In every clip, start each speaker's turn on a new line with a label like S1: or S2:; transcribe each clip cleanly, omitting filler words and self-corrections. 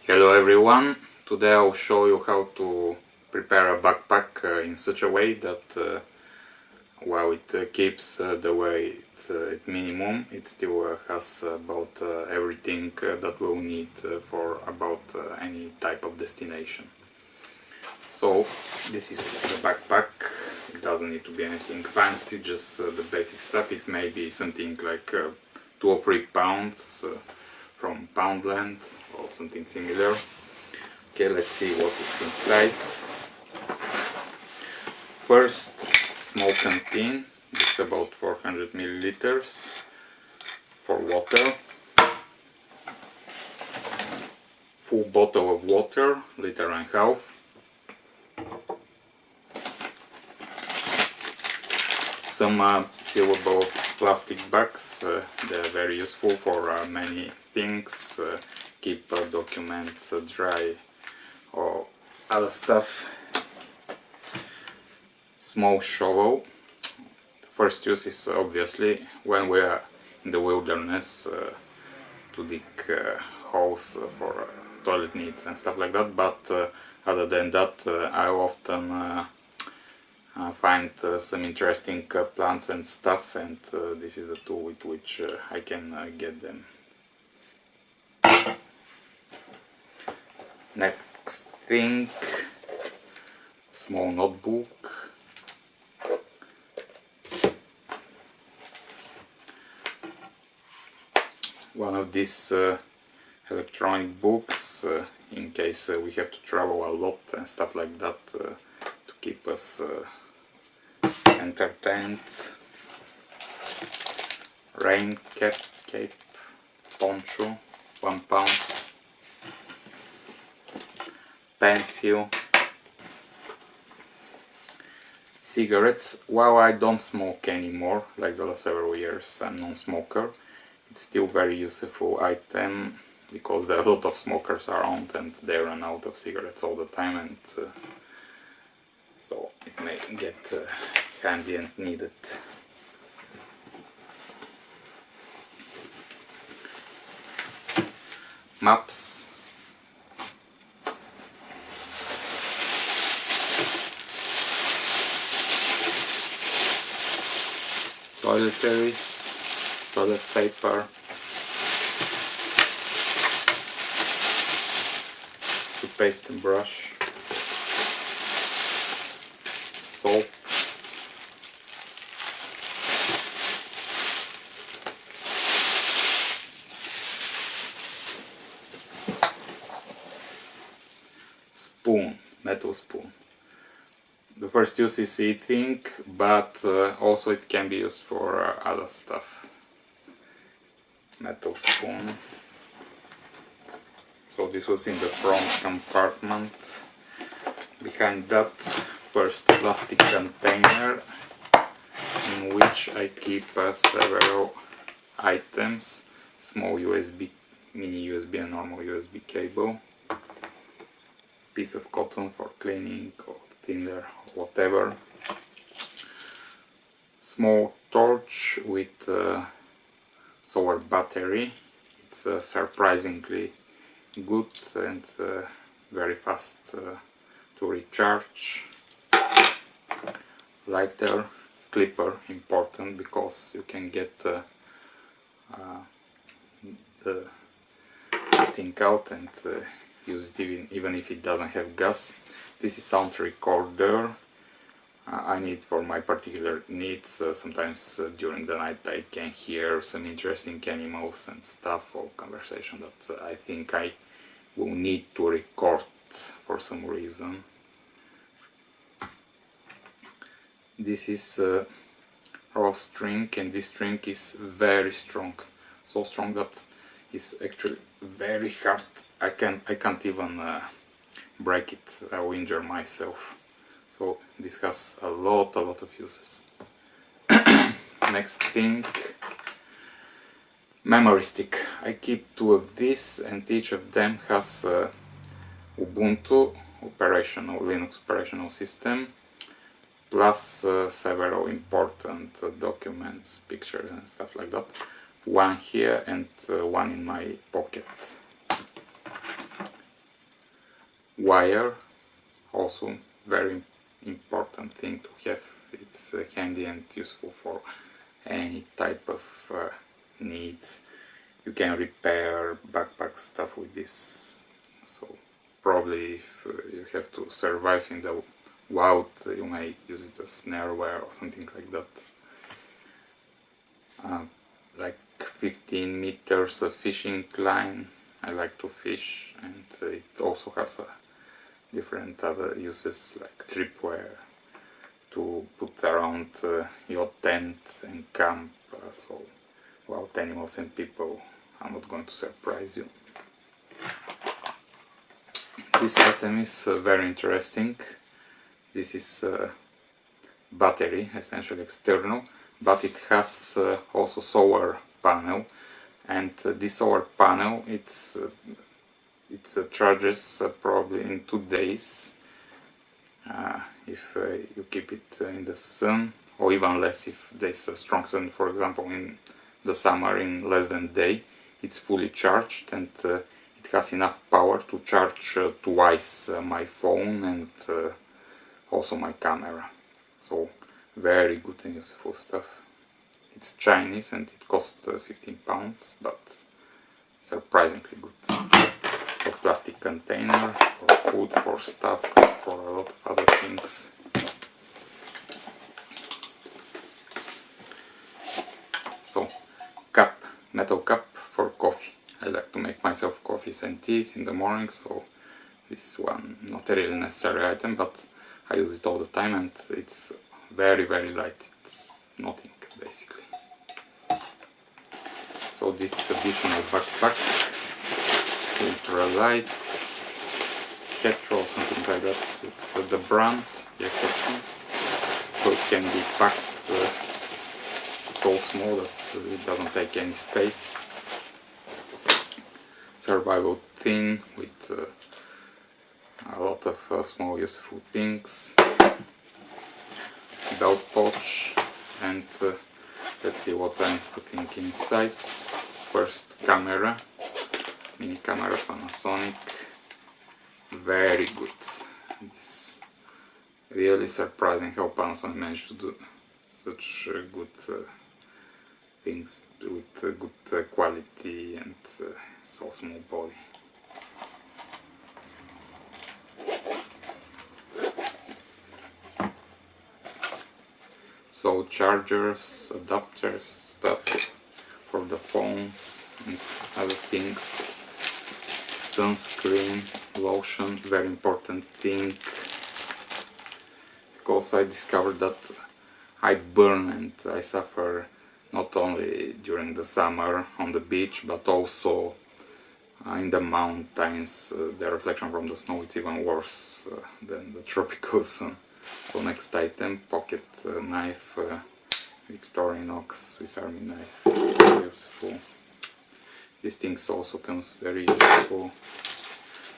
S1: Hello everyone, today I'll show you how to prepare a backpack in such a way that while it keeps the weight at minimum, it still has about everything that we'll need for about any type of destination. So this is the backpack. It doesn't need to be anything fancy, just the basic stuff. It may be something like 2 or 3 pounds from Poundland or something similar. Okay, let's see what is inside. First, small canteen. This is about 400 milliliters for water. Full bottle of water, 1.5 liters. Some sealable plastic bags. They're very useful for many things. Keep documents dry or other stuff. Small shovel. The first use is obviously when we are in the wilderness to dig holes for toilet needs and stuff like that, but other than that I often find some interesting plants and stuff, and this is a tool with which I can get them. Next thing, small notebook. One of these electronic books in case we have to travel a lot and stuff like that, to keep us entertained. Rain cape, poncho, 1 pound. Pencil. Cigarettes. While I don't smoke anymore, like the last several years I'm non-smoker, it's still very useful item because there are a lot of smokers around and they run out of cigarettes all the time, and so it may get handy and needed. Maps. Toiletries, toilet paper, toothpaste and brush, soap, spoon, metal spoon. The first use is eating, but also it can be used for other stuff. Metal spoon. So this was in the front compartment. Behind that, first plastic container in which I keep several items. Small USB, mini USB and normal USB cable. Piece of cotton for cleaning or thinner, whatever. Small torch with solar battery. It's surprisingly good and very fast to recharge. Lighter, clipper, important because you can get the thing out and use it even if it doesn't have gas. This is sound recorder. I need for my particular needs. Sometimes during the night I can hear some interesting animals and stuff, or conversation that I think I will need to record for some reason. This is raw string, and this string is very strong, so strong that it's actually very hard. I can't even break it. I will injure myself. So this has a lot of uses. Next thing, memory stick. I keep 2 of these, and each of them has Ubuntu Linux operational system, plus several important documents, pictures and stuff like that. One here and one in my pocket. wire, also very important thing to have. It's handy and useful for any type of needs. You can repair backpack stuff with this, so probably if you have to survive in the wild, you may use it as snareware or something like that. Like 15 meters of fishing line. I like to fish, and it also has different other uses like tripwire to put around your tent and camp, so wild animals and people are not going to surprise you. This item is very interesting. This is battery, essentially external, but it has also solar panel, and this solar panel it charges probably in 2 days if you keep it in the sun, or even less if there's a strong sun. For example, in the summer, in less than a day it's fully charged, and it has enough power to charge twice my phone and also my camera. So very good and useful stuff. It's Chinese and it costs 15 pounds, but surprisingly good. For plastic container, for food, for stuff, for a lot of other things. So, cup, metal cup for coffee. I like to make myself coffees and teas in the morning, so this one not a really necessary item, but I use it all the time, and it's very light. It's nothing basically. So this additional backpack, ultra light, Ketro or something like that. It's the brand, Ketro. So it can be packed so small that it doesn't take any space. Survival tin with a lot of small useful things. Belt pouch, and let's see what I'm putting inside. First, camera, mini camera, Panasonic, very good. It's really surprising how Panasonic managed to do such good things with good quality and so small body. So chargers, adapters, stuff for the phones and other things. Sunscreen, lotion, very important thing, because I discovered that I burn and I suffer not only during the summer on the beach, but also in the mountains. The reflection from the snow is even worse than the tropical sun. So next item, pocket knife, Victorinox Swiss Army knife, very useful. This thing also comes very useful.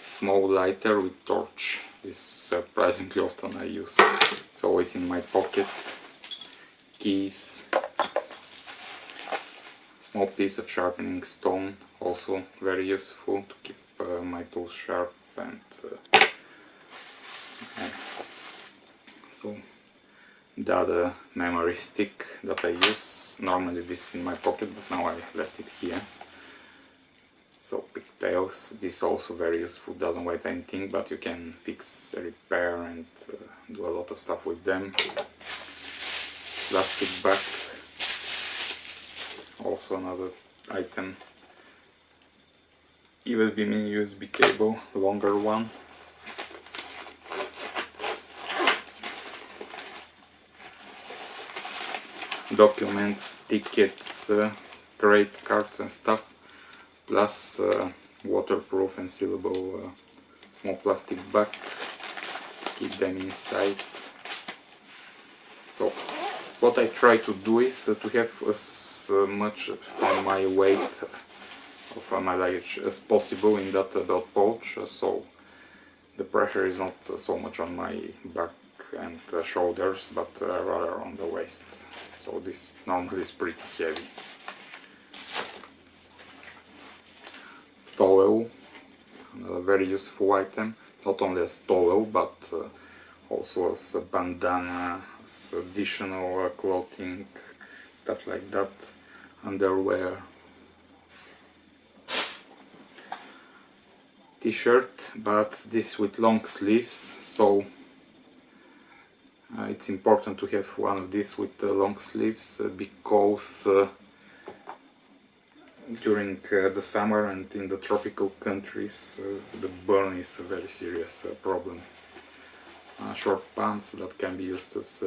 S1: Small lighter with torch, this surprisingly often I use. It's always in my pocket. Keys. Small piece of sharpening stone, also very useful to keep my tools sharp. And so the other memory stick that I use, normally this in my pocket, but now I left it here. So pigtails, this also very useful, doesn't weigh anything, but you can fix, repair and do a lot of stuff with them. Plastic bag, also another item. USB mini USB cable, longer one. Documents, tickets, credit cards and stuff, plus waterproof and sealable small plastic bag, keep them inside. So what I try to do is to have as much of my weight of my luggage as possible in that belt pouch, so the pressure is not so much on my back and shoulders, but rather on the waist. So this normally is pretty heavy. Towel, another very useful item. not only as towel but also as a bandana, as additional clothing, stuff like that, underwear. T-shirt, but this with long sleeves, so it's important to have one of these with long sleeves because during the summer and in the tropical countries the burn is a very serious problem. Short pants that can be used as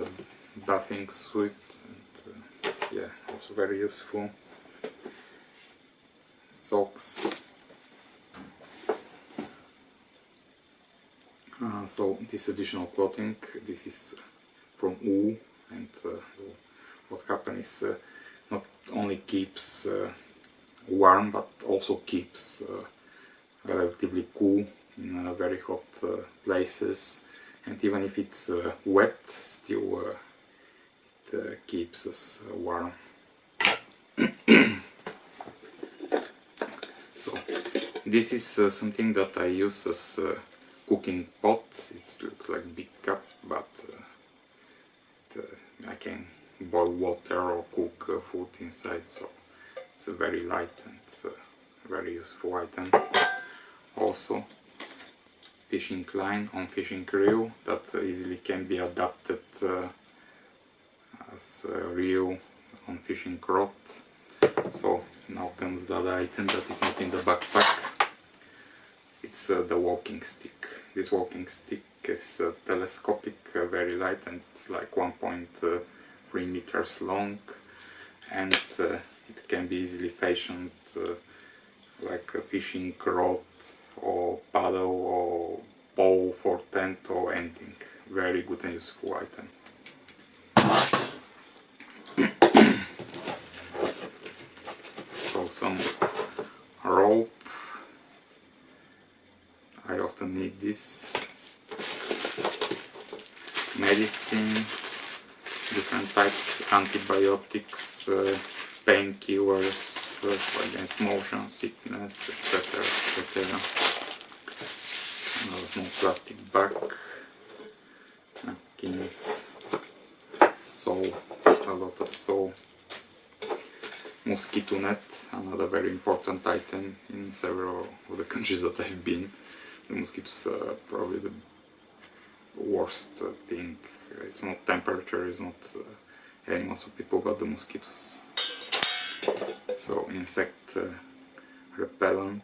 S1: bathing suit, and yeah, also very useful. Socks. So this additional clothing, this is from wool, and what happens is not only keeps warm but also keeps relatively cool in very hot places, and even if it's wet, still it keeps us warm. So this is something that I use as cooking pot. It looks like a big cup, but I can boil water or cook food inside, so it's a very light and very useful item. Also fishing line on fishing reel that easily can be adapted as a reel on fishing rod. So now comes the other item that is not in the backpack. It's the walking stick. This walking stick is telescopic, very light, and it's like 1.3 meters long, and it can be easily fashioned like a fishing rod or paddle or pole for tent or anything. Very good and useful item. So some rope. I often need this. Medicine, different types, antibiotics, painkillers against motion sickness, etc. etc. Another small plastic bag, napkins, soap, a lot of soap. Mosquito net, another very important item in several of the countries that I've been. The mosquitoes are probably the worst thing. It's not temperature, it's not animals or people, but the mosquitoes. So insect repellent.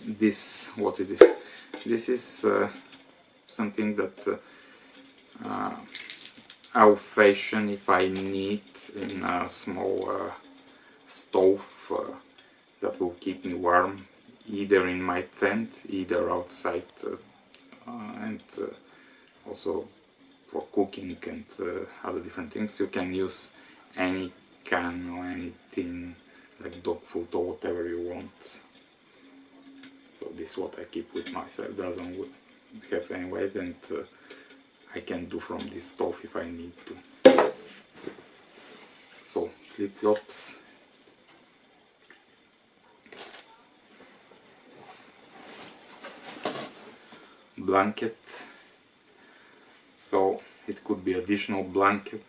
S1: This, what it is? This is something that I'll fashion if I need in a small stove that will keep me warm, either in my tent, either outside, and also for cooking and other different things. You can use any can or anything like dog food or whatever you want. So this is what I keep with myself. Doesn't have any weight, and I can do from this stove if I need to. So flip-flops. Blanket. So it could be additional blanket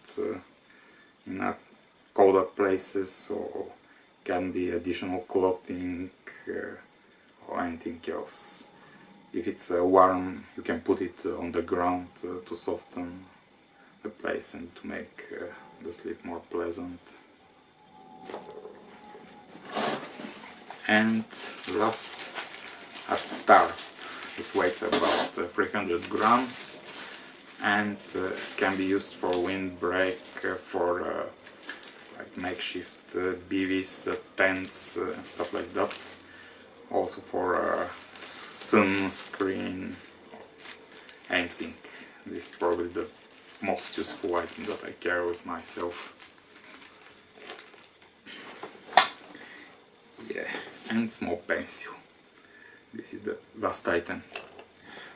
S1: in colder places, or can be additional clothing or anything else. If it's warm, you can put it on the ground to soften the place and to make the sleep more pleasant. And last, a tarp. It weighs about 300 grams and can be used for windbreak, for like makeshift bivvies, tents and stuff like that. Also for sunscreen, anything. This is probably the most useful item that I carry with myself. Yeah, and small pencil. This is the last item.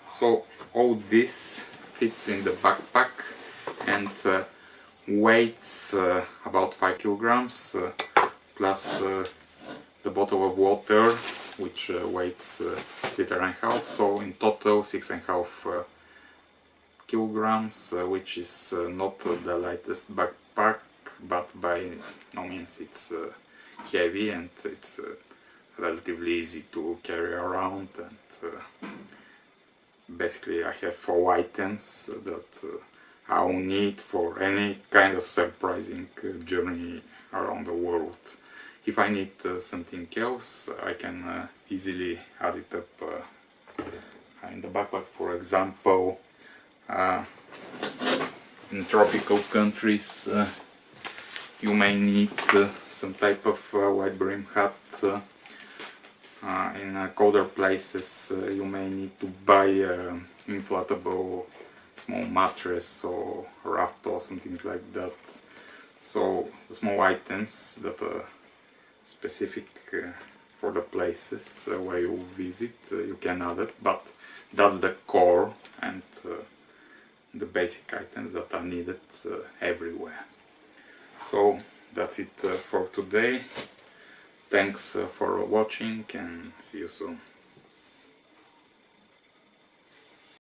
S1: So all this fits in the backpack and weighs about 5 kilograms plus the bottle of water which weighs liter and a half, so in total 6.5 kilograms, which is not the lightest backpack, but by no means it's heavy, and it's relatively easy to carry around, and basically I have 4 items that I will need for any kind of surprising journey around the world. If I need something else, I can easily add it up in the backpack. For example, in tropical countries you may need some type of wide brim hat. In colder places you may need to buy inflatable small mattress or raft or something like that. So the small items that are specific for the places where you visit, you can add it, but that's the core and the basic items that are needed everywhere. So that's it for today. Thanks for watching, and see you soon.